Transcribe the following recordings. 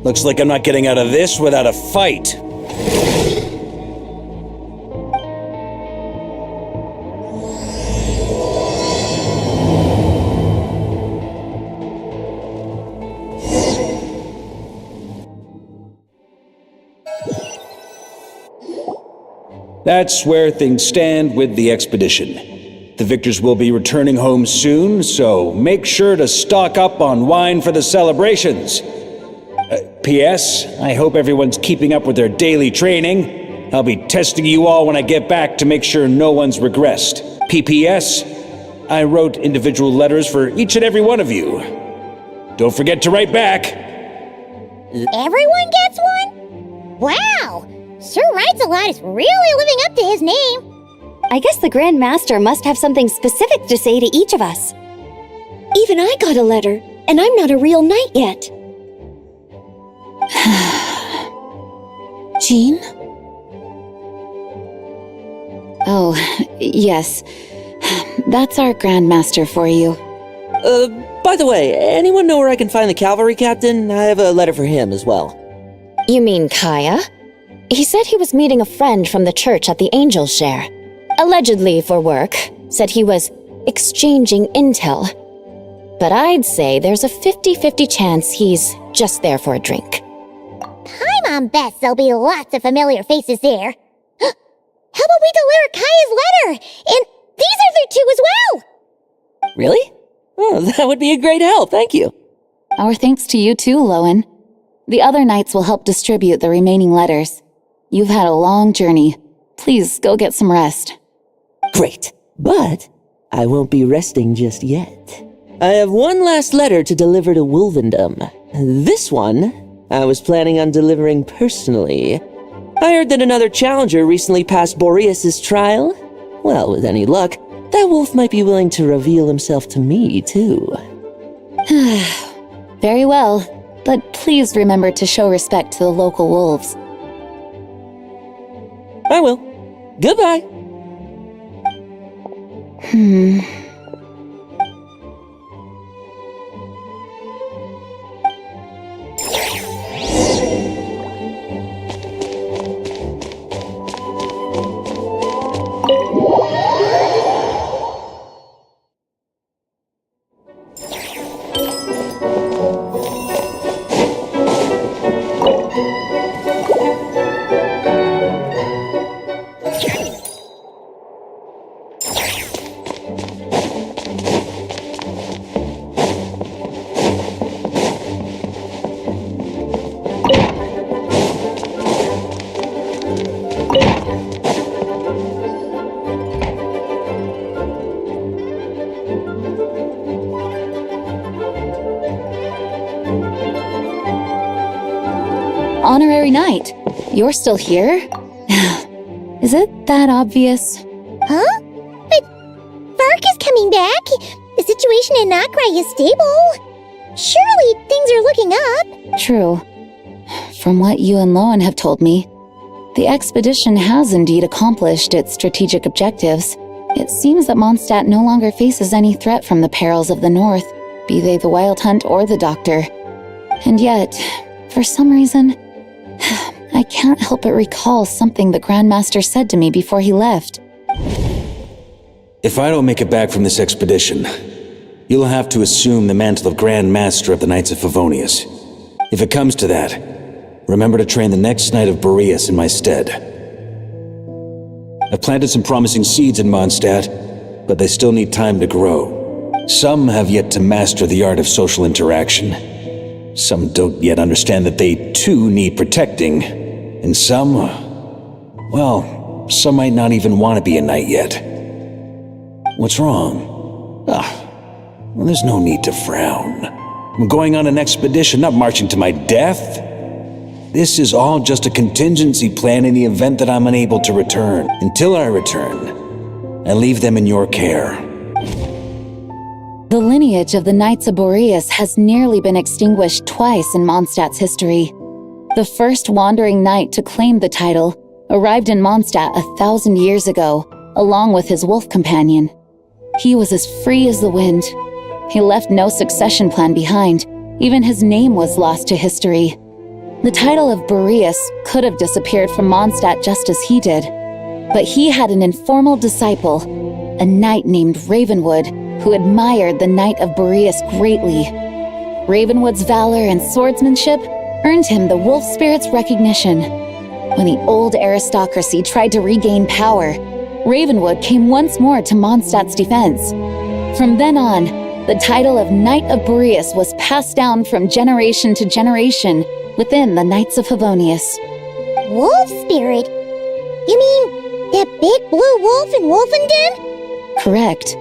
Looks like I'm not getting out of this without a fight. That's where things stand with the expedition. The victors will be returning home soon, so make sure to stock up on wine for the celebrations. P.S. I hope everyone's keeping up with their daily training. I'll be testing you all when I get back to make sure no one's regressed. P.P.S. I wrote individual letters for each and every one of you. Don't forget to write back. Everyone gets one? Wow! Sir Writes-A-Lot is really living up to his name. I guess the Grandmaster must have something specific to say to each of us. Even I got a letter, and I'm not a real knight yet. Jean? Oh, yes. That's our Grandmaster for you. By the way, anyone know where I can find the cavalry captain? I have a letter for him as well. You mean Kaya? He said he was meeting a friend from the church at the Angel Share. Allegedly for work. Said he was exchanging intel. But I'd say there's a 50-50 chance he's just there for a drink. Hi, Mom Bess, there'll be lots of familiar faces there. How about we deliver Kaya's letter? And these are there too as well! Really? Oh, that would be a great help, thank you. Our thanks to you too, Lowen. The other knights will help distribute the remaining letters. You've had a long journey. Please go get some rest. Great, but I won't be resting just yet. I have one last letter to deliver to Wolvendom. This one, I was planning on delivering personally. I heard that another challenger recently passed Boreas' trial. Well, with any luck, that wolf might be willing to reveal himself to me, too. Very well, but please remember to show respect to the local wolves. I will. Goodbye. Honorary Knight, you're still here? Is it that obvious? Huh? But Varka's coming back. The situation in Nakrai is stable. Surely things are looking up. True. From what you and Lowen have told me, the expedition has indeed accomplished its strategic objectives. It seems that Mondstadt no longer faces any threat from the perils of the north, be they the Wild Hunt or the Doctor. And yet, for some reason, I can't help but recall something the Grandmaster said to me before he left. If I don't make it back from this expedition, you'll have to assume the mantle of Grandmaster of the Knights of Favonius. If it comes to that, remember to train the next Knight of Boreas in my stead. I've planted some promising seeds in Mondstadt, but they still need time to grow. Some have yet to master the art of social interaction. Some don't yet understand that they too need protecting. And some, well, some might not even want to be a knight yet. What's wrong? Well, there's no need to frown. I'm going on an expedition, not marching to my death. This is all just a contingency plan in the event that I'm unable to return. Until I return, I leave them in your care. The lineage of the Knights of Boreas has nearly been extinguished twice in Mondstadt's history. The first wandering knight to claim the title arrived in Mondstadt 1,000 years ago, along with his wolf companion. He was as free as the wind. He left no succession plan behind. Even his name was lost to history. The title of Boreas could have disappeared from Mondstadt just as he did, but he had an informal disciple, a knight named Ravenwood, who admired the Knight of Boreas greatly. Ravenwood's valor and swordsmanship earned him the wolf spirit's recognition. When the old aristocracy tried to regain power, Ravenwood came once more to Mondstadt's defense. From then on, the title of Knight of Boreas was passed down from generation to generation within the Knights of Favonius. Wolf spirit? You mean that big blue wolf in Wolfenden? Correct.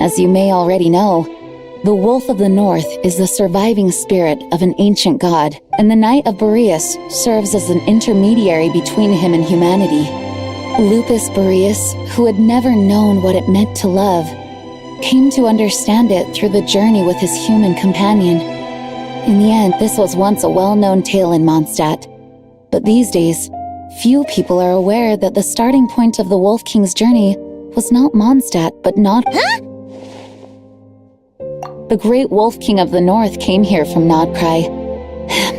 As you may already know, the Wolf of the North is the surviving spirit of an ancient god, and the Knight of Boreas serves as an intermediary between him and humanity. Lupus Boreas, who had never known what it meant to love, came to understand it through the journey with his human companion. In the end, this was once a well-known tale in Mondstadt, but these days, few people are aware that the starting point of the Wolf King's journey was not Mondstadt, but Huh? The great Wolf King of the North came here from Nodcry,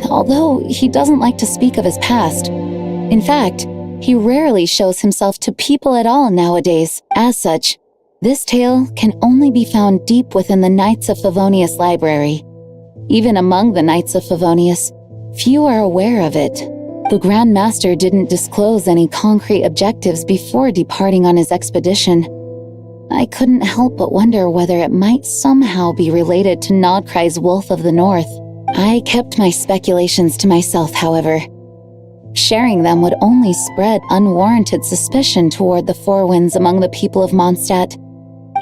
although he doesn't like to speak of his past. In fact, he rarely shows himself to people at all nowadays. As such, this tale can only be found deep within the Knights of Favonius library. Even among the Knights of Favonius, few are aware of it. The Grandmaster didn't disclose any concrete objectives before departing on his expedition. I couldn't help but wonder whether it might somehow be related to Nodcry's Wolf of the North. I kept my speculations to myself, however. Sharing them would only spread unwarranted suspicion toward the Four Winds among the people of Mondstadt.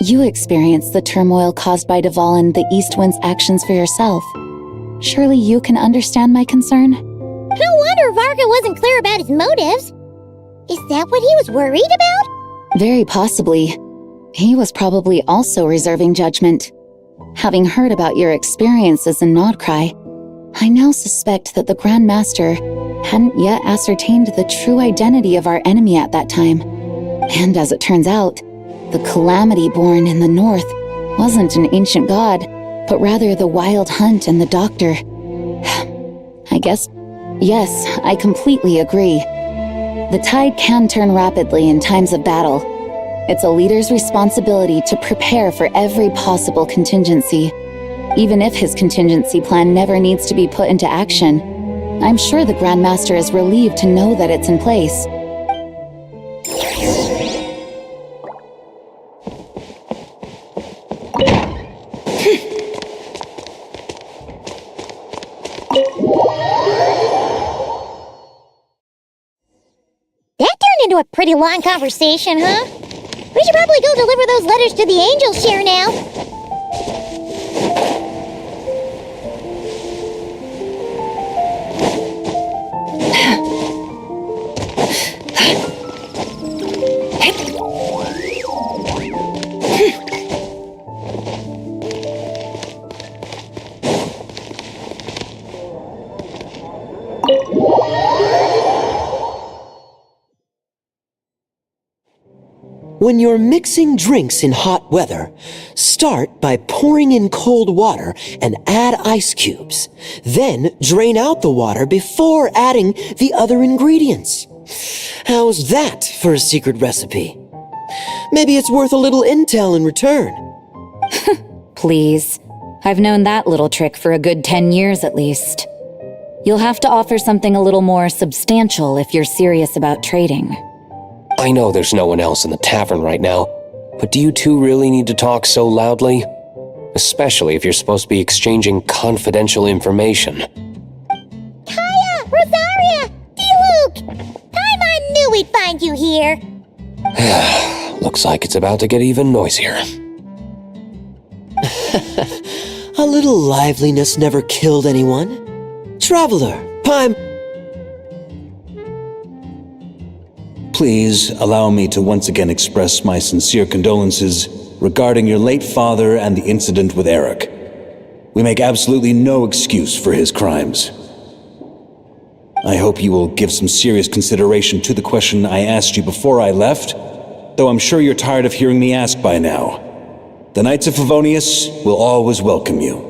You experienced the turmoil caused by Duvall and the East Wind's actions for yourself. Surely you can understand my concern? No wonder Varka wasn't clear about his motives. Is that what he was worried about? Very possibly. He was probably also reserving judgment. Having heard about your experiences in Nodcry, I now suspect that the Grandmaster hadn't yet ascertained the true identity of our enemy at that time. And as it turns out, the Calamity born in the north wasn't an ancient god, but rather the Wild Hunt and the Doctor. Yes, I completely agree. The tide can turn rapidly in times of battle. It's a leader's responsibility to prepare for every possible contingency. Even if his contingency plan never needs to be put into action, I'm sure the Grandmaster is relieved to know that it's in place. That turned into a pretty long conversation, huh? We should probably go deliver those letters to the Angel Share now. When you're mixing drinks in hot weather, start by pouring in cold water and add ice cubes. Then drain out the water before adding the other ingredients. How's that for a secret recipe? Maybe it's worth a little intel in return. Please. I've known that little trick for a good 10 years at least. You'll have to offer something a little more substantial if you're serious about trading. I know there's no one else in the tavern right now, but do you two really need to talk so loudly? Especially if you're supposed to be exchanging confidential information. Kaya! Rosaria! D-Luke! I knew we'd find you here! Looks like it's about to get even noisier. A little liveliness never killed anyone. Traveler, Pime... Please allow me to once again express my sincere condolences regarding your late father and the incident with Eric. We make absolutely no excuse for his crimes. I hope you will give some serious consideration to the question I asked you before I left, though I'm sure you're tired of hearing me ask by now. The Knights of Favonius will always welcome you.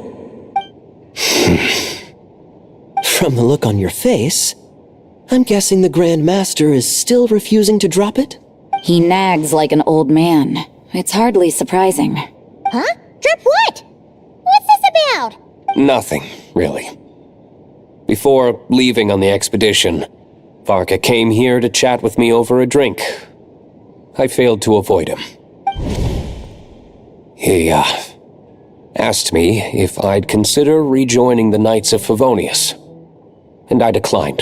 From the look on your face, I'm guessing the Grandmaster is still refusing to drop it? He nags like an old man. It's hardly surprising. Huh? Drop what? What's this about? Nothing, really. Before leaving on the expedition, Varka came here to chat with me over a drink. I failed to avoid him. He, asked me if I'd consider rejoining the Knights of Favonius, and I declined.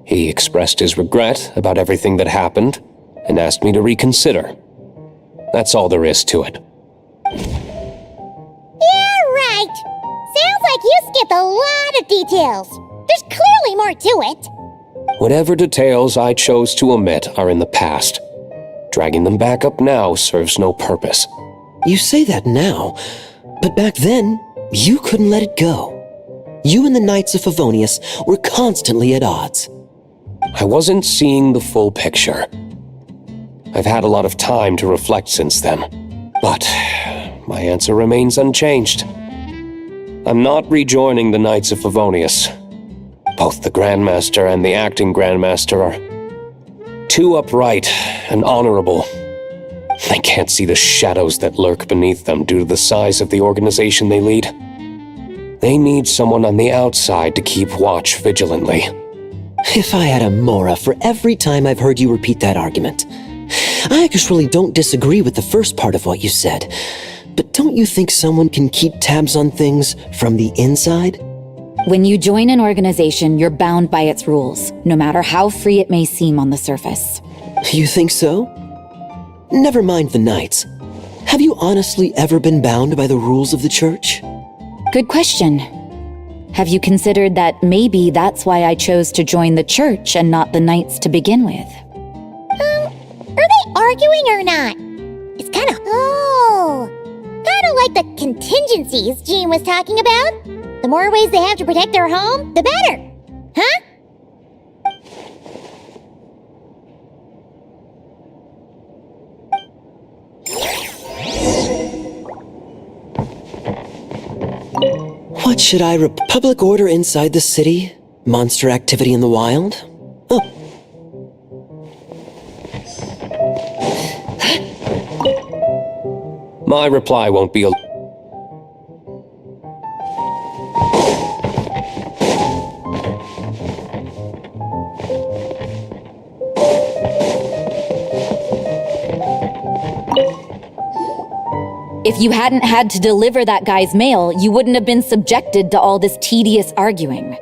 He expressed his regret about everything that happened, and asked me to reconsider. That's all there is to it. Yeah, right. Sounds like you skipped a lot of details. There's clearly more to it. Whatever details I chose to omit are in the past. Dragging them back up now serves no purpose. You say that now, but back then, you couldn't let it go. You and the Knights of Favonius were constantly at odds. I wasn't seeing the full picture. I've had a lot of time to reflect since then, but my answer remains unchanged. I'm not rejoining the Knights of Favonius. Both the Grandmaster and the acting Grandmaster are too upright and honorable. I can't see the shadows that lurk beneath them due to the size of the organization they lead. They need someone on the outside to keep watch vigilantly. If I had a Mora for every time I've heard you repeat that argument. I actually don't disagree with the first part of what you said, but don't you think someone can keep tabs on things from the inside? When you join an organization, you're bound by its rules, no matter how free it may seem on the surface. You think so? Never mind the Knights. Have you honestly ever been bound by the rules of the Church? Good question. Have you considered that maybe that's why I chose to join the Church and not the Knights to begin with? Are they arguing or not? It's kinda... Oh! Kinda like the contingencies Jean was talking about. The more ways they have to protect their home, the better. Huh? What should I public order inside the city? Monster activity in the wild? Oh. My reply won't be a... If you hadn't had to deliver that guy's mail, you wouldn't have been subjected to all this tedious arguing.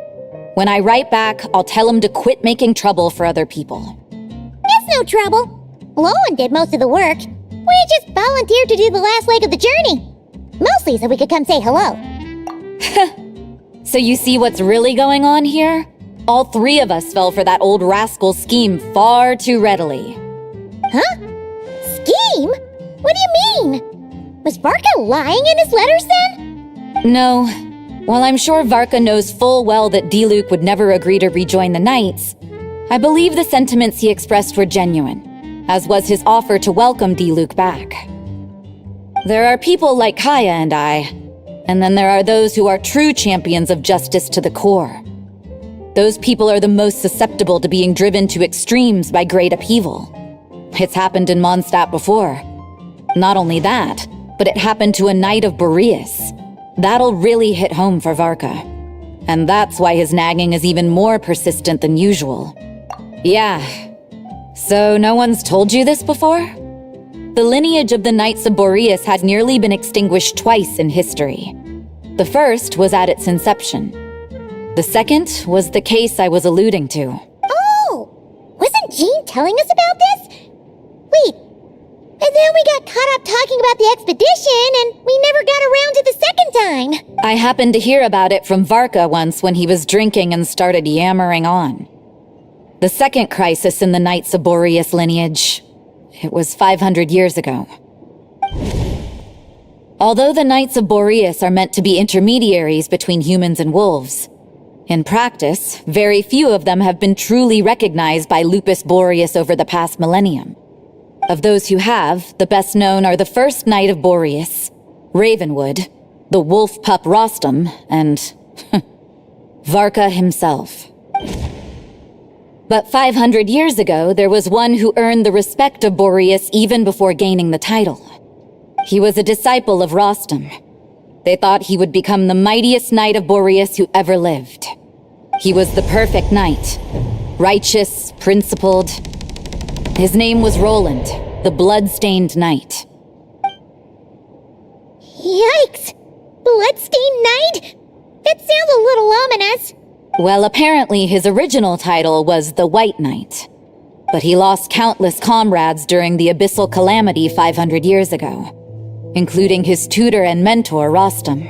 When I write back, I'll tell him to quit making trouble for other people. It's no trouble. Lowen did most of the work. We just volunteered to do the last leg of the journey. Mostly so we could come say hello. So you see what's really going on here? All three of us fell for that old rascal's scheme far too readily. Huh? Scheme? What do you mean? Was Varka lying in his letters then? No. While I'm sure Varka knows full well that Diluc would never agree to rejoin the Knights, I believe the sentiments he expressed were genuine, as was his offer to welcome Diluc back. There are people like Kaya and I, and then there are those who are true champions of justice to the core. Those people are the most susceptible to being driven to extremes by great upheaval. It's happened in Mondstadt before. Not only that, but it happened to a Knight of Boreas. That'll really hit home for Varka. And that's why his nagging is even more persistent than usual. Yeah. So no one's told you this before? The lineage of the Knights of Boreas had nearly been extinguished twice in history. The first was at its inception. The second was the case I was alluding to. Oh! Wasn't Jean telling us about this? Wait, and then we got caught up talking about the expedition, and we never got around to the second time. I happened to hear about it from Varka once when he was drinking and started yammering on. The second crisis in the Knights of Boreas lineage. It was 500 years ago. Although the Knights of Boreas are meant to be intermediaries between humans and wolves, in practice, very few of them have been truly recognized by Lupus Boreas over the past millennium. Of those who have, the best known are the first Knight of Boreas, Ravenwood, the wolf pup Rostam, and Varka himself. But 500 years ago, there was one who earned the respect of Boreas even before gaining the title. He was a disciple of Rostam. They thought he would become the mightiest knight of Boreas who ever lived. He was the perfect knight. Righteous, principled. His name was Roland, the blood-stained knight. Yikes! Bloodstained Knight? That sounds a little ominous. Well, apparently his original title was the White Knight. But he lost countless comrades during the Abyssal Calamity 500 years ago, including his tutor and mentor, Rostam.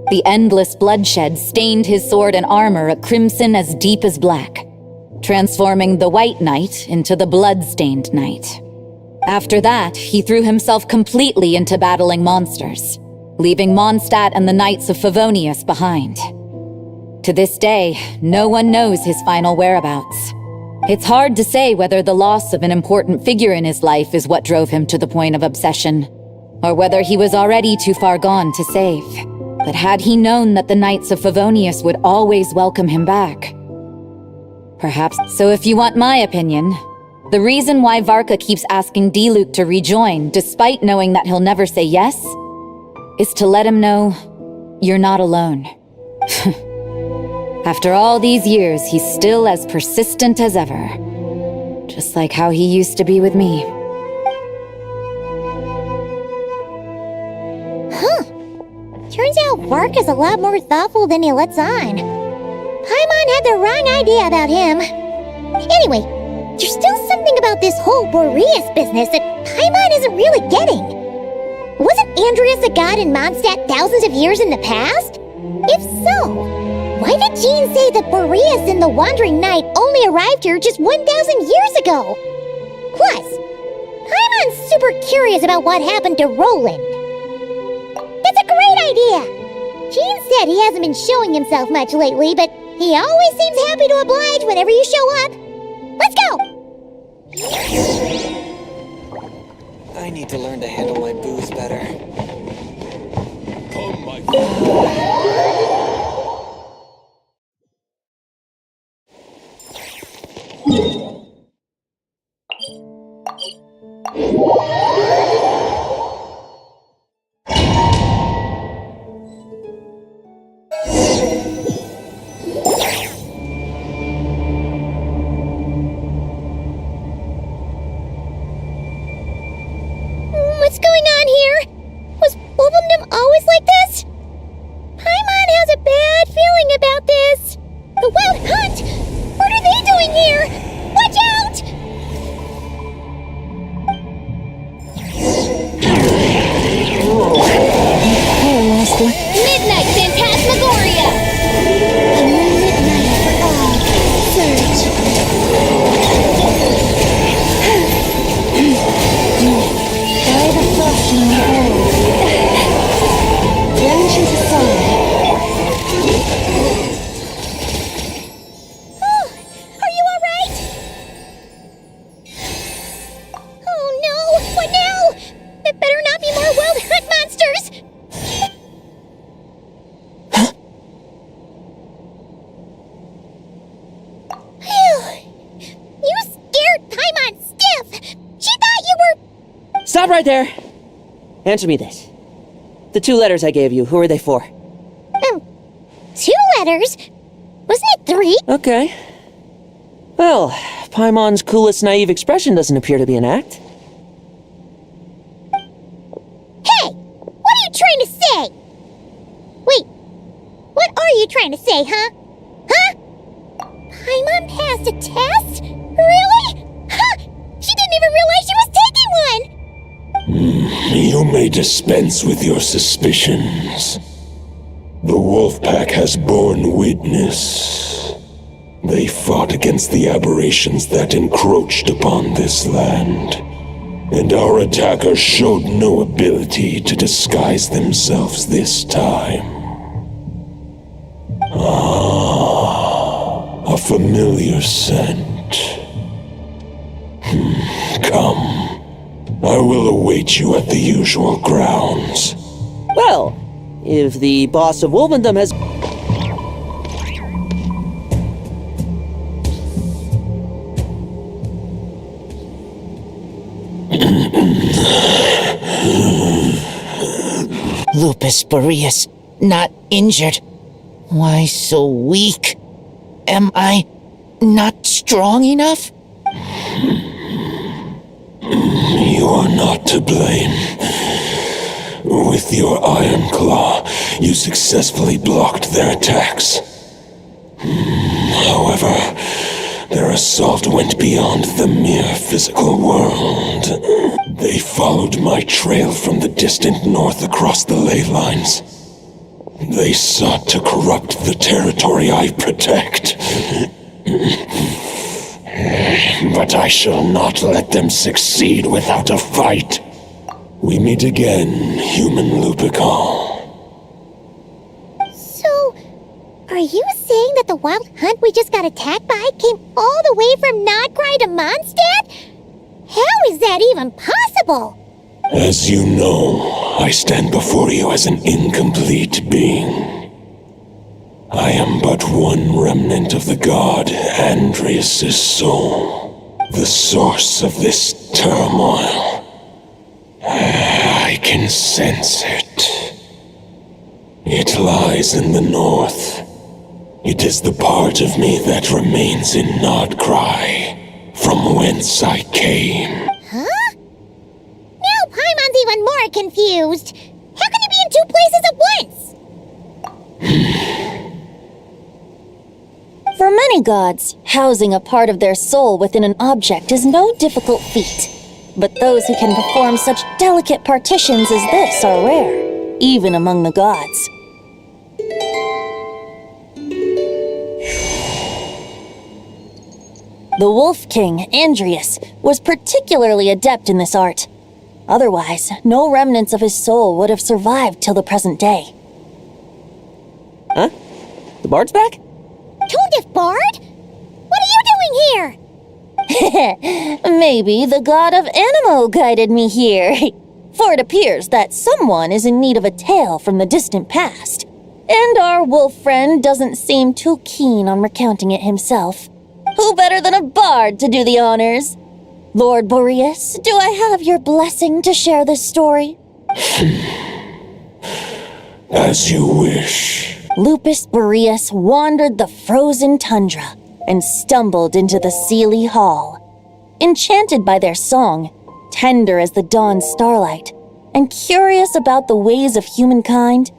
The endless bloodshed stained his sword and armor a crimson as deep as black, transforming the White Knight into the Blood-Stained Knight. After that, he threw himself completely into battling monsters, leaving Mondstadt and the Knights of Favonius behind. To this day, no one knows his final whereabouts. It's hard to say whether the loss of an important figure in his life is what drove him to the point of obsession, or whether he was already too far gone to save. But had he known that the Knights of Favonius would always welcome him back? Perhaps. So if you want my opinion, the reason why Varka keeps asking Diluc to rejoin, despite knowing that he'll never say yes, is to let him know you're not alone. After all these years, he's still as persistent as ever. Just like how he used to be with me. Turns out Varka's a lot more thoughtful than he lets on. Paimon had the wrong idea about him. Anyway, there's still something about this whole Boreas business that Paimon isn't really getting. Wasn't Andreas a god in Mondstadt thousands of years in the past? If so, why did Jean say that Boreas and the Wandering Knight only arrived here just 1,000 years ago? Plus, Paimon's super curious about what happened to Roland. That's a great idea! Jean said he hasn't been showing himself much lately, but he always seems happy to oblige whenever you show up. Let's go! I need to learn to handle my booze better. Come, my friend. What's going on here? Was Wolvendom always like this? Paimon has a bad feeling about this. The Wild Hunt! What are they doing here? Watch out! Oh, last one. Midnight Phantasmagoria! A moonlit night for all. Surge. By the frost in your eyes. Plunge into song. Oh, are you alright? Oh no, what now? There better not be more Wild Hunt monsters! You scared Paimon stiff! She thought you were... Stop right there! Answer me this. The 2 letters I gave you, who are they for? 2 letters? Wasn't it 3? Okay. Well, Paimon's coolest naive expression doesn't appear to be an act. Hey! What are you trying to say? Wait, what are you trying to say, huh? Huh? Paimon passed a test? Really? Huh! She didn't even realize she was taking one! You may dispense with your suspicions. The Wolfpack has borne witness. They fought against the aberrations that encroached upon this land, and our attackers showed no ability to disguise themselves this time. Ah, a familiar scent. Come. I will await you at the usual grounds. Well, if the boss of Wolvendom has... Lupus Boreas, not injured. Why so weak? Am I not strong enough? You are not to blame. With your Iron Claw, you successfully blocked their attacks. However, their assault went beyond the mere physical world. They followed my trail from the distant north across the ley lines. They sought to corrupt the territory I protect. But I shall not let them succeed without a fight. We meet again, human Lupical. So, are you saying that the wild hunt we just got attacked by came all the way from Nodcry to Mondstadt? How is that even possible? As you know, I stand before you as an incomplete being. I am but one remnant of the god Andreas' soul, the source of this turmoil. I can sense it. It lies in the north. It is the part of me that remains in Nodcry, from whence I came. Huh? Now Paimon's even more confused. How can you be in two places at once? For many gods, housing a part of their soul within an object is no difficult feat. But those who can perform such delicate partitions as this are rare, even among the gods. The Wolf King, Andreas, was particularly adept in this art. Otherwise, no remnants of his soul would have survived till the present day. Huh? The bard's back? Toadif Bard? What are you doing here? Maybe the god of Animo guided me here. For it appears that someone is in need of a tale from the distant past. And our wolf friend doesn't seem too keen on recounting it himself. Who better than a bard to do the honors? Lord Boreas, do I have your blessing to share this story? As you wish. Lupus Boreas wandered the frozen tundra and stumbled into the Seelie Hall. Enchanted by their song, tender as the dawn starlight, and curious about the ways of humankind,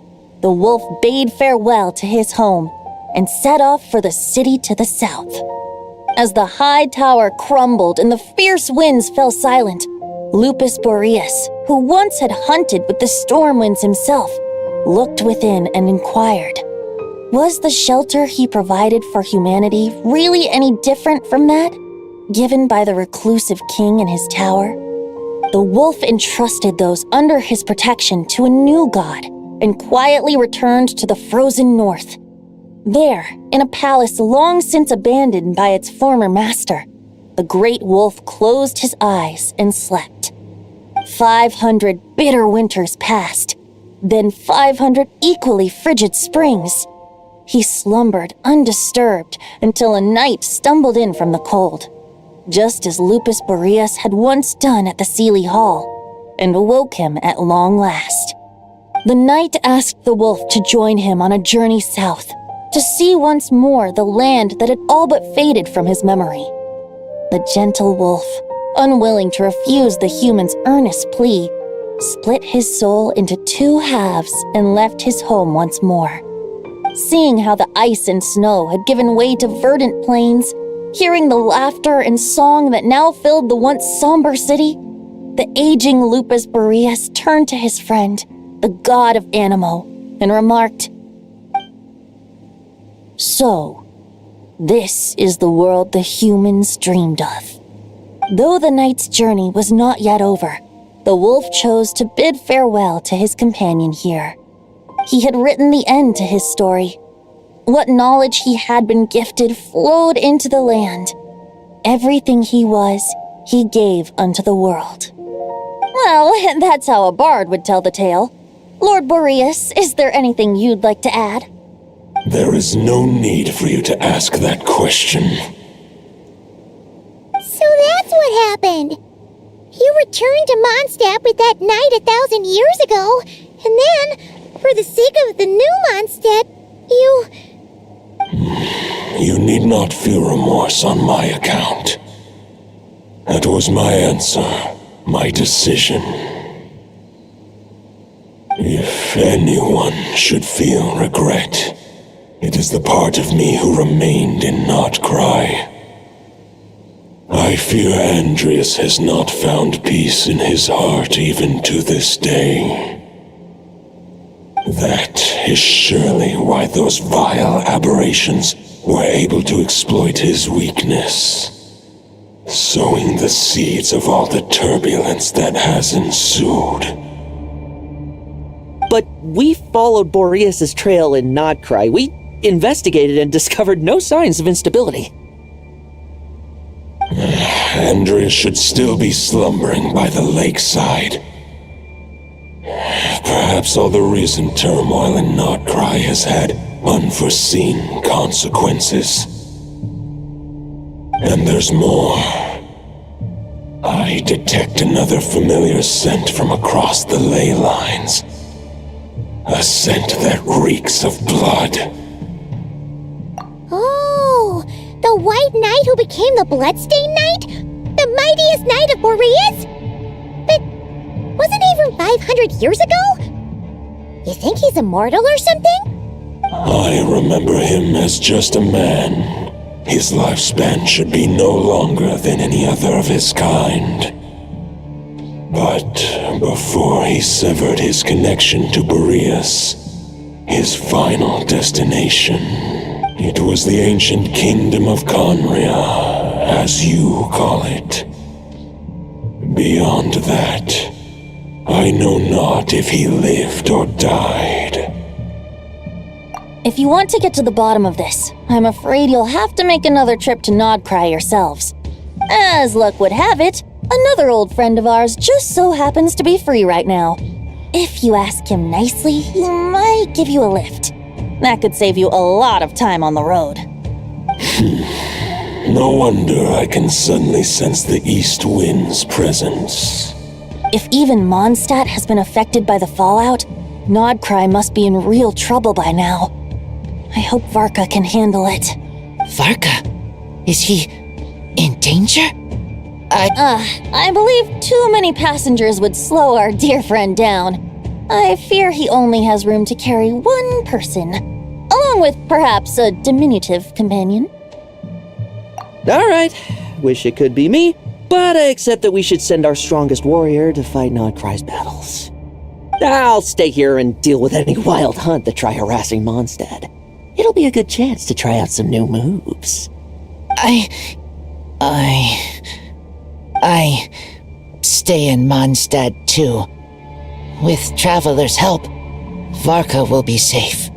the wolf bade farewell to his home and set off for the city to the south. As the high tower crumbled and the fierce winds fell silent, Lupus Boreas, who once had hunted with the storm winds himself, looked within and inquired, was the shelter he provided for humanity really any different from that given by the reclusive king in his tower? The wolf entrusted those under his protection to a new god and quietly returned to the frozen north. There, in a palace long since abandoned by its former master, the great wolf closed his eyes and slept. 500 bitter winters passed, then 500 equally frigid springs. He slumbered undisturbed until a night stumbled in from the cold, just as Lupus Boreas had once done at the Seelie Hall, and awoke him at long last. The knight asked the wolf to join him on a journey south, to see once more the land that had all but faded from his memory. The gentle wolf, unwilling to refuse the human's earnest plea, split his soul into two halves and left his home once more. Seeing how the ice and snow had given way to verdant plains, hearing the laughter and song that now filled the once somber city, the aging Lupus Boreas turned to his friend, the god of Animo, and remarked, "So, this is the world the humans dreamed of." Though the knight's journey was not yet over, the wolf chose to bid farewell to his companion here. He had written the end to his story. What knowledge he had been gifted flowed into the land. Everything he was, he gave unto the world. Well, that's how a bard would tell the tale. Lord Boreas, is there anything you'd like to add? There is no need for you to ask that question. So that's what happened. You returned to Mondstadt with that knight 1,000 years ago, and then For the sake of the new Mondstadt, you... You need not feel remorse on my account. That was my answer, my decision. If anyone should feel regret, it is the part of me who remained in Notcry. I fear Andreas has not found peace in his heart even to this day. That is surely why those vile aberrations were able to exploit his weakness, sowing the seeds of all the turbulence that has ensued. But we followed Boreas' trail in Notcry. We investigated and discovered no signs of instability. Andreas should still be slumbering by the lakeside. Perhaps all the recent turmoil in Notcry has had unforeseen consequences. And there's more. I detect another familiar scent from across the ley lines. A scent that reeks of blood. Oh, the White Knight who became the Bloodstained Knight? The mightiest knight of Boreas? But wasn't he from 500 years ago? You think he's immortal or something? I remember him as just a man. His lifespan should be no longer than any other of his kind. But before he severed his connection to Boreas, his final destination, it was the ancient kingdom of Conria, as you call it. Beyond that, I know not if he lived or died. If you want to get to the bottom of this, I'm afraid you'll have to make another trip to Nodcry yourselves. As luck would have it, another old friend of ours just so happens to be free right now. If you ask him nicely, he might give you a lift. That could save you a lot of time on the road. No wonder I can suddenly sense the east wind's presence. If even Mondstadt has been affected by the fallout, Nodcry must be in real trouble by now. I hope Varka can handle it. Varka? Is he in danger? I believe too many passengers would slow our dear friend down. I fear he only has room to carry one person, along with perhaps a diminutive companion. Alright, wish it could be me, but I accept that we should send our strongest warrior to fight Nodcry's battles. I'll stay here and deal with any wild hunt that try harassing Mondstadt. It'll be a good chance to try out some new moves. I stay in Mondstadt too. With Traveler's help, Varka will be safe.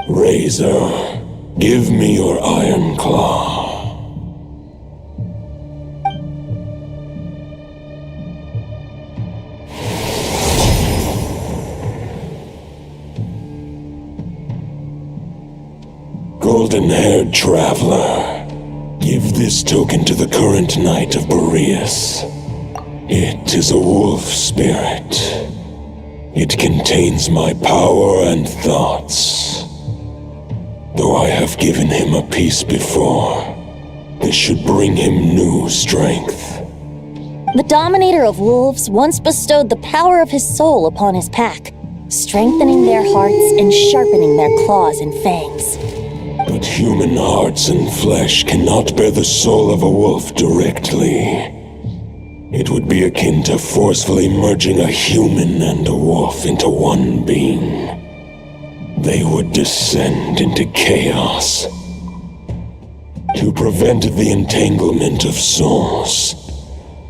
Razor, give me your iron claw. Golden-haired traveler, give this token to the current knight of Boreas. It is a wolf spirit. It contains my power and thoughts. Though I have given him a piece before, this should bring him new strength. The Dominator of Wolves once bestowed the power of his soul upon his pack, strengthening their hearts and sharpening their claws and fangs. But human hearts and flesh cannot bear the soul of a wolf directly. It would be akin to forcefully merging a human and a wolf into one being. They would descend into chaos. To prevent the entanglement of souls,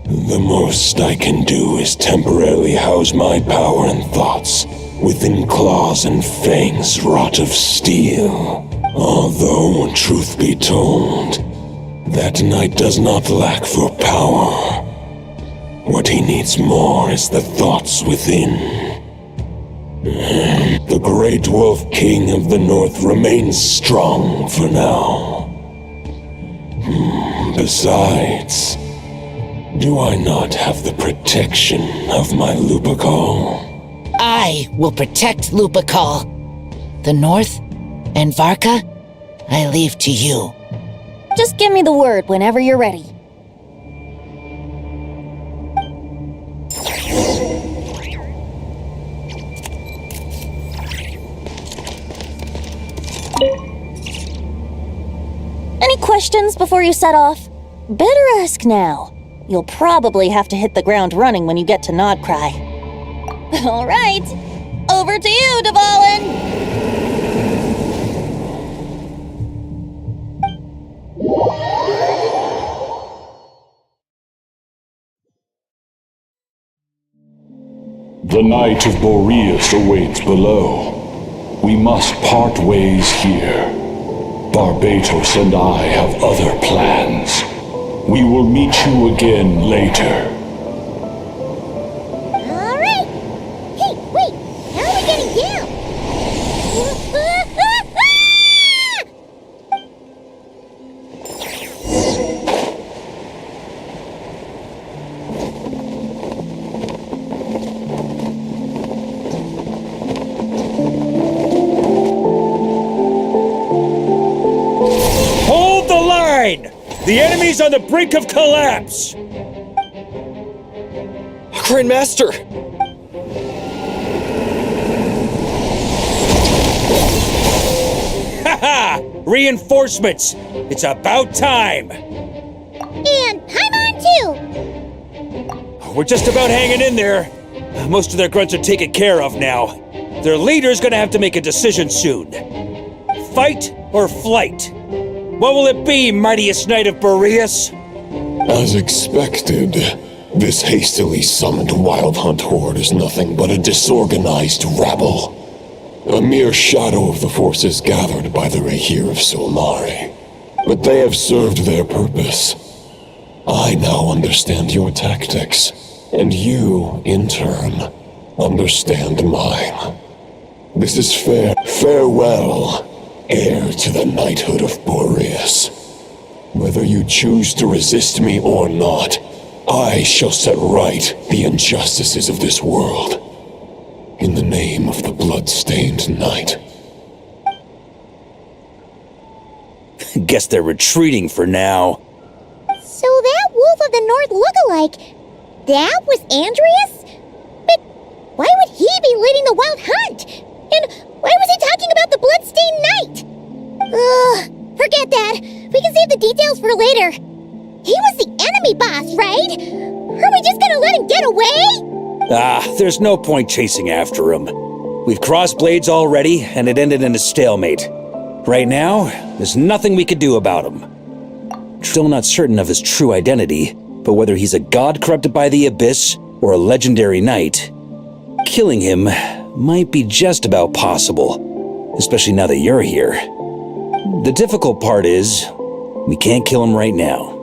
the most I can do is temporarily house my power and thoughts within claws and fangs wrought of steel. Although, truth be told, that knight does not lack for power. What he needs more is the thoughts within. The great wolf king of the north remains strong for now. Besides, do I not have the protection of my Lupical? I will protect Lupakal. The North and Varka, I leave to you. Just give me the word whenever you're ready. Any questions before you set off? Better ask now. You'll probably have to hit the ground running when you get to Nodcry. All right, over to you, Dvalin! The Knight of Boreas awaits below. We must part ways here. Barbatos and I have other plans. We will meet you again later. All right. Hey, wait. How are we getting down? Hold the line! The enemy's on the brink of collapse! Grandmaster! Haha! Reinforcements! It's about time! And I'm on too. We're just about hanging in there. Most of their grunts are taken care of now. Their leader's gonna have to make a decision soon. Fight or flight? What will it be, mightiest Knight of Boreas? As expected, this hastily summoned Wild Hunt horde is nothing but a disorganized rabble. A mere shadow of the forces gathered by the Rahir of Solmare. But they have served their purpose. I now understand your tactics, and you, in turn, understand mine. This is farewell, heir to the knighthood of Boreas. Whether you choose to resist me or not, I shall set right the injustices of this world. In the name of the blood-stained knight. Guess they're retreating for now. So that Wolf of the North lookalike, that was Andreas? But why would he be leading the Wild Hunt? And why was he talking about the Bloodstained Knight? Ugh, forget that. We can save the details for later. He was the enemy boss, right? Are we just gonna let him get away? There's no point chasing after him. We've crossed blades already, and it ended in a stalemate. Right now, there's nothing we could do about him. Still not certain of his true identity, but whether he's a god corrupted by the abyss or a legendary knight, killing him might be just about possible, especially now that you're here. The difficult part is, we can't kill him right now.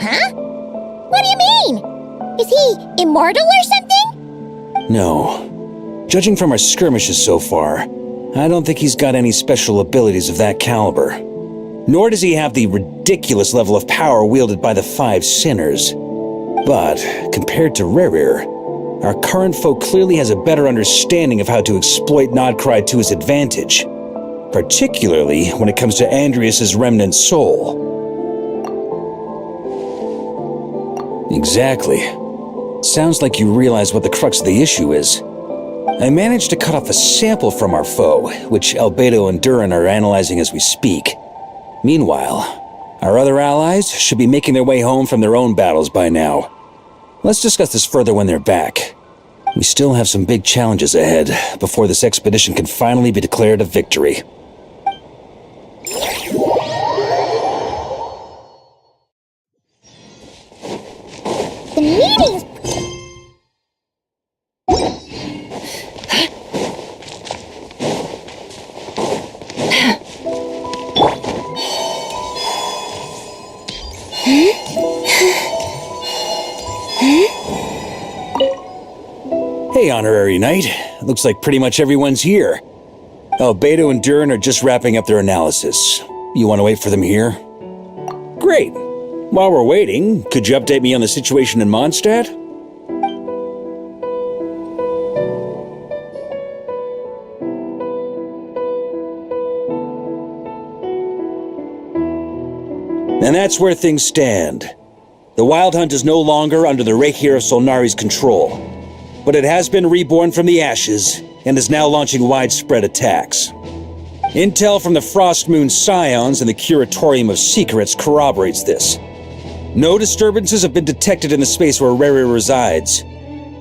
Huh? What do you mean? Is he immortal or something? No. Judging from our skirmishes so far, I don't think he's got any special abilities of that caliber. Nor does he have the ridiculous level of power wielded by the Five Sinners. But, compared to Rerir, our current foe clearly has a better understanding of how to exploit Nodcry to his advantage. Particularly when it comes to Andreas' remnant soul. Exactly. Sounds like you realize what the crux of the issue is. I managed to cut off a sample from our foe, which Albedo and Durin are analyzing as we speak. Meanwhile, our other allies should be making their way home from their own battles by now. Let's discuss this further when they're back. We still have some big challenges ahead before this expedition can finally be declared a victory. The meeting's... Hey, Honorary Knight. Looks like pretty much everyone's here. Albedo and Durin are just wrapping up their analysis. You want to wait for them here? Great. While we're waiting, could you update me on the situation in Mondstadt? And that's where things stand. The Wild Hunt is no longer under the Reikir of Solnari's control, but it has been reborn from the ashes and is now launching widespread attacks. Intel from the Frostmoon Scions and the Curatorium of Secrets corroborates this. No disturbances have been detected in the space where Rere resides.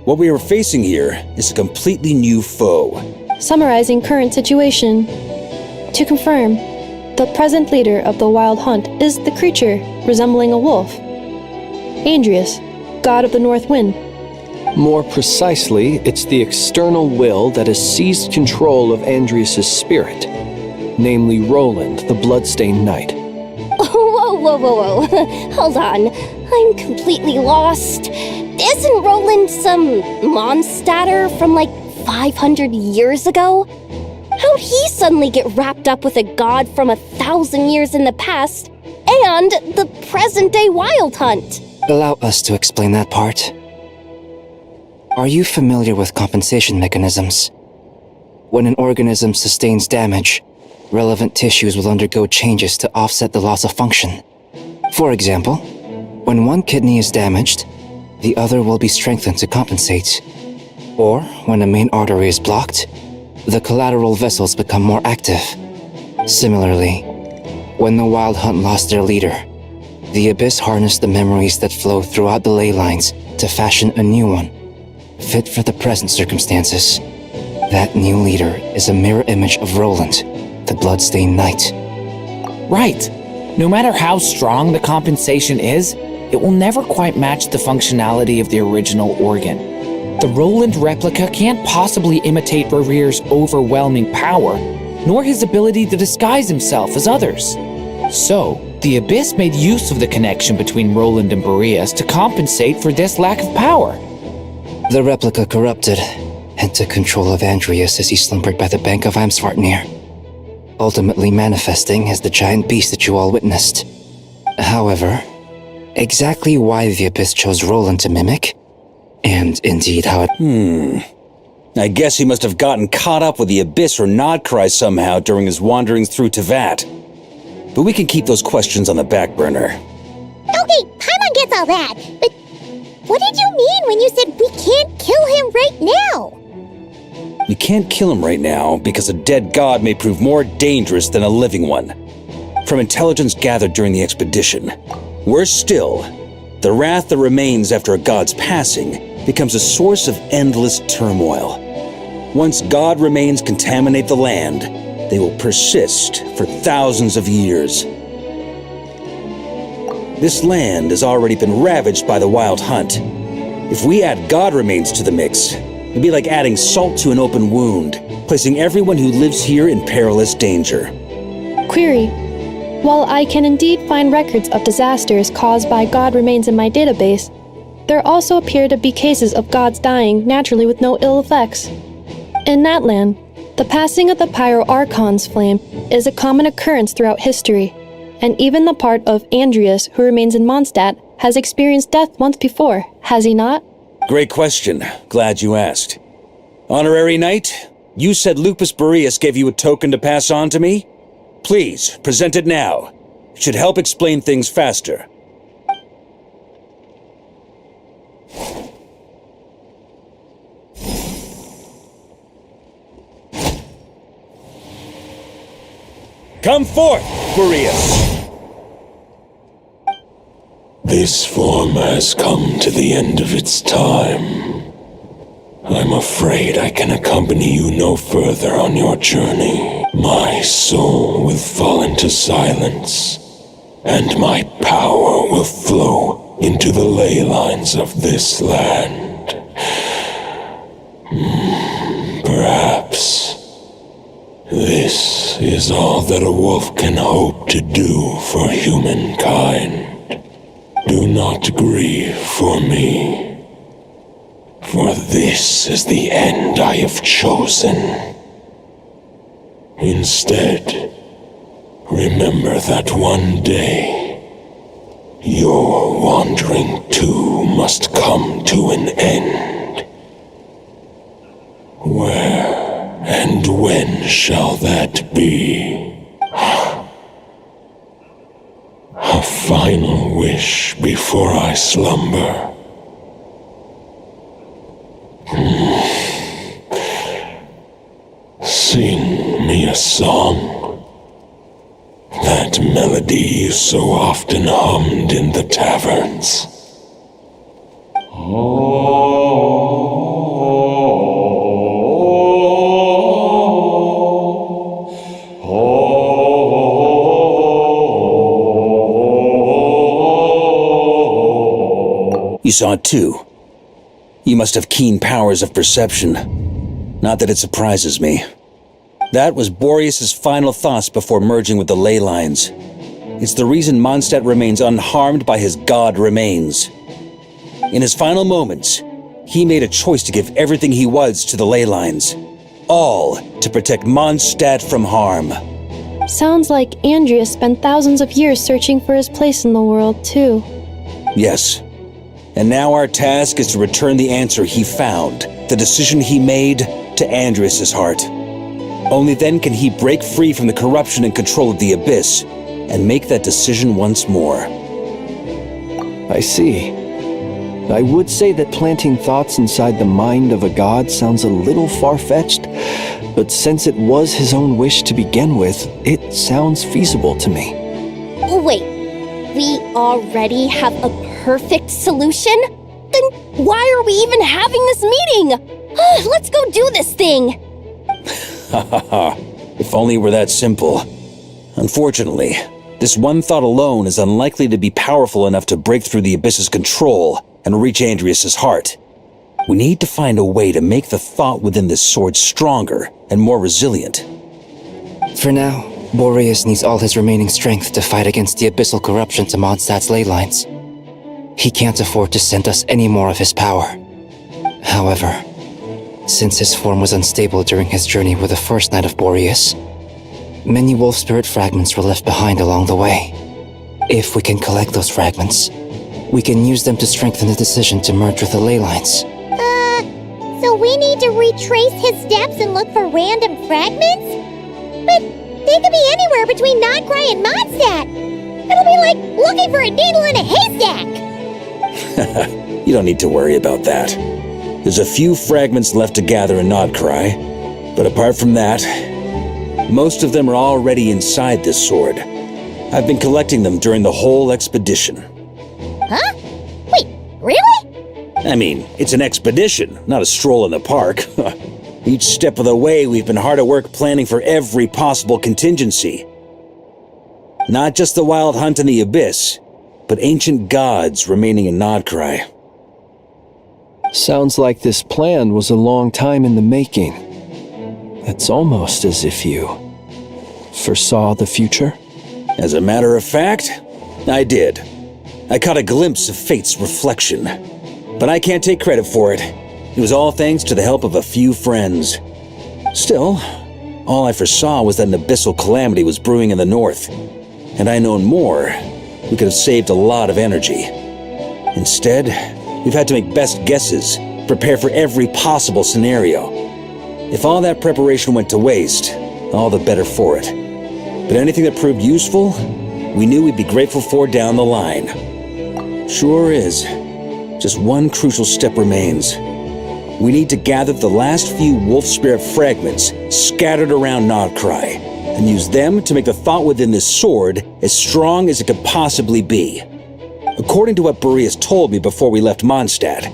What we are facing here is a completely new foe. Summarizing current situation. To confirm, the present leader of the Wild Hunt is the creature resembling a wolf. Andrius, god of the North Wind. More precisely, it's the external will that has seized control of Andrius' spirit, namely Roland, the Bloodstained Knight. Whoa. Hold on. I'm completely lost. Isn't Roland some Mondstadter from like 500 years ago? How'd he suddenly get wrapped up with a god from 1,000 years in the past and the present-day Wild Hunt? Allow us to explain that part. Are you familiar with compensation mechanisms? When an organism sustains damage, relevant tissues will undergo changes to offset the loss of function. For example, when one kidney is damaged, the other will be strengthened to compensate. Or, when a main artery is blocked, the collateral vessels become more active. Similarly, when the Wild Hunt lost their leader, the Abyss harnessed the memories that flow throughout the ley lines to fashion a new one, fit for the present circumstances. That new leader is a mirror image of Roland, the Bloodstained Knight. Right. No matter how strong the compensation is, it will never quite match the functionality of the original organ. The Roland replica can't possibly imitate Rere's overwhelming power, nor his ability to disguise himself as others. So, the Abyss made use of the connection between Roland and Boreas to compensate for this lack of power. The replica corrupted and took control of Andrius as he slumbered by the bank of Amsvartnir, ultimately manifesting as the giant beast that you all witnessed. However, exactly why the Abyss chose Roland to mimic, and indeed how it... I guess he must have gotten caught up with the Abyss or Nodcry somehow during his wanderings through Tevat. But we can keep those questions on the back burner. Okay, Paimon gets all that, but what did you mean when you said we can't kill him right now? We can't kill him right now because a dead god may prove more dangerous than a living one. From intelligence gathered during the expedition, worse still, the wrath that remains after a god's passing becomes a source of endless turmoil. Once god remains contaminate the land, they will persist for thousands of years. This land has already been ravaged by the Wild Hunt. If we add god remains to the mix, it'd be like adding salt to an open wound, placing everyone who lives here in perilous danger. Query. While I can indeed find records of disasters caused by god remains in my database, there also appear to be cases of gods dying naturally with no ill effects. In that land, the passing of the Pyro-Archon's flame is a common occurrence throughout history, and even the part of Andrius who remains in Mondstadt has experienced death once before, has he not? Great question. Glad you asked. Honorary Knight, you said Lupus Boreas gave you a token to pass on to me? Please, present it now. It should help explain things faster. Come forth, Boreas! This form has come to the end of its time. I'm afraid I can accompany you no further on your journey. My soul will fall into silence, and my power will flow into the ley lines of this land. Perhaps this is all that a wolf can hope to do for humankind. Do not grieve for me, for this is the end I have chosen. Instead, remember that one day, your wandering too must come to an end. Where and when shall that be? A final wish before I slumber. Sing me a song. That melody you so often hummed in the taverns. You saw it too. You must have keen powers of perception. Not that it surprises me. That was Boreas's final thoughts before merging with the ley lines. It's the reason Mondstadt remains unharmed by his god remains. In his final moments, he made a choice to give everything he was to the ley lines. All to protect Mondstadt from harm. Sounds like Andreas spent thousands of years searching for his place in the world, too. Yes. And now our task is to return the answer he found, the decision he made, to Andreas's heart. Only then can he break free from the corruption and control of the Abyss, and make that decision once more. I see. I would say that planting thoughts inside the mind of a god sounds a little far-fetched, but since it was his own wish to begin with, it sounds feasible to me. Wait, we already have a perfect solution? Then why are we even having this meeting? Let's go do this thing! Ha ha ha. If only it were that simple. Unfortunately, this one thought alone is unlikely to be powerful enough to break through the Abyss's control and reach Andreas's heart. We need to find a way to make the thought within this sword stronger and more resilient. For now, Boreas needs all his remaining strength to fight against the abyssal corruption to Mondstadt's ley lines. He can't afford to send us any more of his power. However, since his form was unstable during his journey with the first Knight of Boreas, many wolf spirit fragments were left behind along the way. If we can collect those fragments, we can use them to strengthen the decision to merge with the ley lines. So we need to retrace his steps and look for random fragments? But they could be anywhere between Nodcry and Mondstadt. It'll be like looking for a needle in a haystack. You don't need to worry about that. There's a few fragments left to gather in Nodcry, but apart from that, most of them are already inside this sword. I've been collecting them during the whole expedition. Huh? Wait, really? I mean, it's an expedition, not a stroll in the park. Each step of the way, we've been hard at work planning for every possible contingency. Not just the wild hunt in the Abyss, but ancient gods remaining in Nodcry. Sounds like this plan was a long time in the making. It's almost as if you foresaw the future. As a matter of fact, I did. I caught a glimpse of fate's reflection. But I can't take credit for it. It was all thanks to the help of a few friends. Still, all I foresaw was that an abyssal calamity was brewing in the north. Had I known more, we could have saved a lot of energy. Instead, we've had to make best guesses, prepare for every possible scenario. If all that preparation went to waste, all the better for it. But anything that proved useful, we knew we'd be grateful for down the line. Sure is. Just one crucial step remains. We need to gather the last few wolf spirit fragments scattered around Nodcry, and use them to make the thought within this sword as strong as it could possibly be. According to what Boreas told me before we left Mondstadt,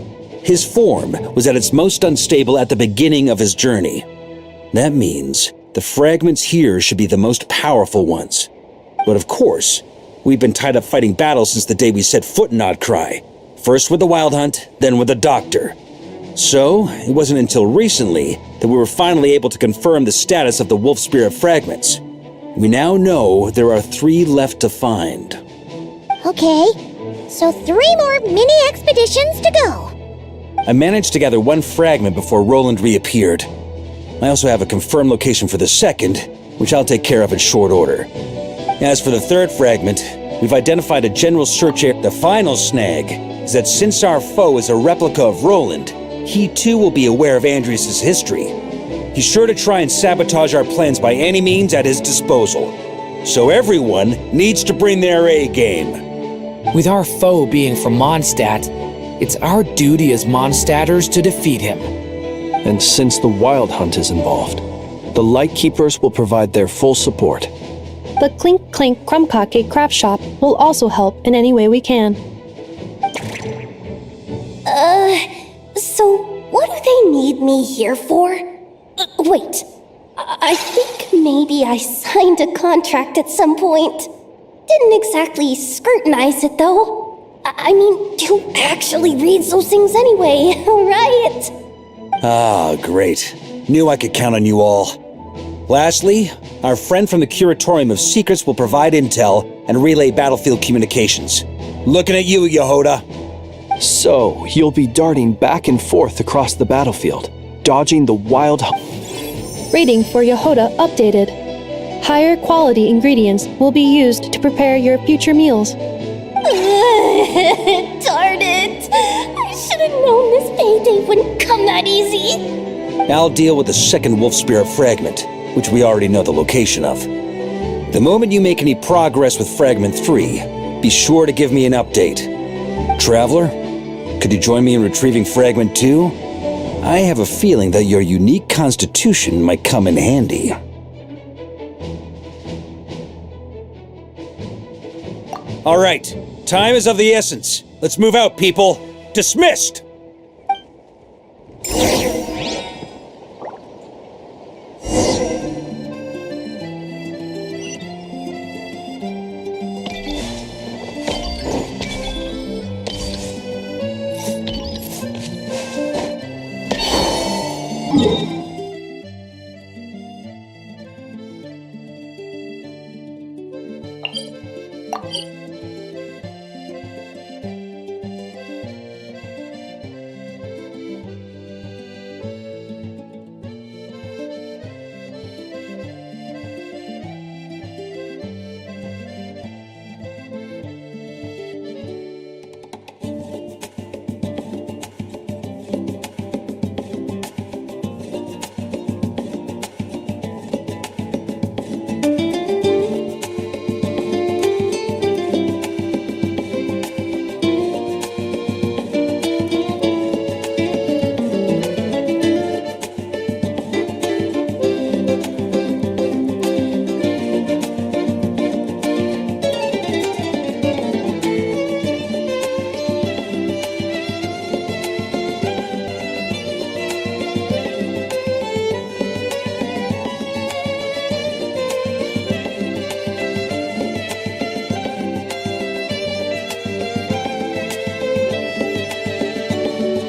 his form was at its most unstable at the beginning of his journey. That means the fragments here should be the most powerful ones. But of course, we've been tied up fighting battles since the day we set foot in Nodcry. First with the Wild Hunt, then with the Doctor. So, it wasn't until recently that we were finally able to confirm the status of the Wolf Spirit fragments. We now know there are 3 left to find. Okay, so 3 more mini expeditions to go. I managed to gather 1 fragment before Roland reappeared. I also have a confirmed location for the second, which I'll take care of in short order. As for the 3rd fragment, we've identified a general search area. The final snag is that since our foe is a replica of Roland, he too will be aware of Andreas' history. He's sure to try and sabotage our plans by any means at his disposal. So everyone needs to bring their A game. With our foe being from Mondstadt, it's our duty as Mondstadters to defeat him. And since the Wild Hunt is involved, the Lightkeepers will provide their full support. The Clink Clink Krumkake craft shop will also help in any way we can. So what do they need me here for? Wait, I think maybe I signed a contract at some point. Didn't exactly scrutinize it, though. I mean, who actually reads those things anyway, right? Ah, great. Knew I could count on you all. Lastly, our friend from the Curatorium of Secrets will provide intel and relay battlefield communications. Looking at you, Yehoda. So, you'll be darting back and forth across the battlefield, dodging the Wild Hunt. Rating for Yehoda updated. Higher quality ingredients will be used to prepare your future meals. Darn it! I should have known this payday wouldn't come that easy. I'll deal with the second Wolf Spirit fragment, which we already know the location of. The moment you make any progress with Fragment 3, be sure to give me an update. Traveler, could you join me in retrieving Fragment 2? I have a feeling that your unique constitution might come in handy. All right, time is of the essence. Let's move out, people. Dismissed!